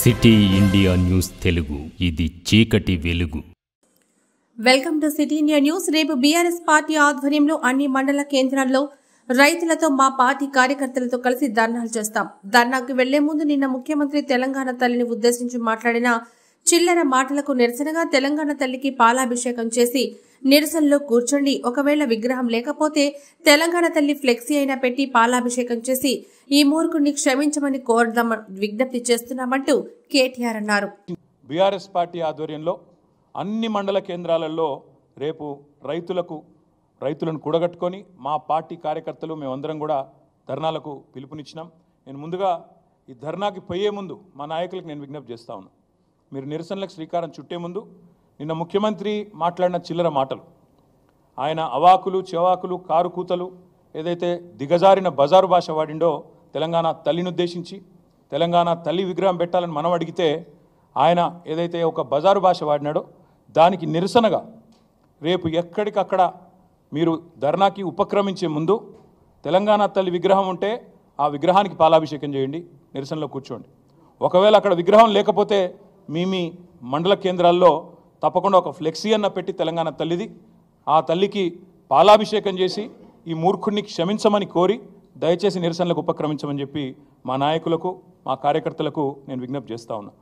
City India news Telugu, ఇది చీకటి వెలుగు. Welcome to city India news. రేపు బీఆర్ఎస్ పార్టీ ఆధ్వర్యంలో అన్ని మండల కేంద్రాల్లో రైతులతో మా పార్టీ కార్యకర్తలతో కలిసి ధర్నాలు చేస్తాం. ధర్నాకు వెళ్లే ముందు నిన్న ముఖ్యమంత్రి తెలంగాణ తల్లిని ఉద్దేశించి మాట్లాడిన చిల్లర మాటలకు నిరసనగా తెలంగాణ తల్లికి పాలాభిషేకం చేసి నిరసనలో కూర్చోండి, ఒకవేళ విగ్రహం లేకపోతే తెలంగాణ తల్లి ఫ్లెక్సీ అయినా పెట్టి పాలాభిషేకం చేసి ఈ మూర్ఖుడిని క్షమించమని కోరదాం విజ్ఞప్తి చేస్తున్నామంటూ కేటీఆర్ అన్నారు. బీఆర్ఎస్ పార్టీ ఆధ్వర్యంలో అన్ని మండల కేంద్రాలలో రేపు రైతులను కూడగట్టుకొని మా పార్టీ కార్యకర్తలు మేమందరం కూడా ధర్నాలకు పిలుపునిచ్చినాం. నేను ముందుగా ఈ ధర్నాకి పోయే ముందు మా నాయకులకు నేను విజ్ఞప్తి చేస్తా ఉన్నాను. మీరు నిరసనలకు శ్రీకారం చుట్టే ముందు నిన్న ముఖ్యమంత్రి మాట్లాడిన చిల్లర మాటలు, ఆయన అవాకులు చెవాకులు కారు కూతలు ఏదైతే దిగజారిన బజారు భాష వాడిండో తెలంగాణ తల్లిని ఉద్దేశించి తెలంగాణ తల్లి విగ్రహం పెట్టాలని మనం అడిగితే ఆయన ఏదైతే ఒక బజారు భాష వాడినాడో దానికి నిరసనగా రేపు ఎక్కడికక్కడ మీరు ధర్నాకి ఉపక్రమించే ముందు తెలంగాణ తల్లి విగ్రహం ఉంటే ఆ విగ్రహానికి పాలాభిషేకం చేయండి, నిరసనలో కూర్చోండి. ఒకవేళ అక్కడ విగ్రహం లేకపోతే మీ మండల కేంద్రాల్లో తప్పకుండా ఒక ఫ్లెక్సీ అన్న పెట్టి తెలంగాణ తల్లిది ఆ తల్లికి పాలాభిషేకం చేసి ఈ మూర్ఖుడిని క్షమించమని కోరి దయచేసి నిరసనలకు ఉపక్రమించమని చెప్పి మా నాయకులకు మా కార్యకర్తలకు నేను విజ్ఞప్తి చేస్తా ఉన్నా.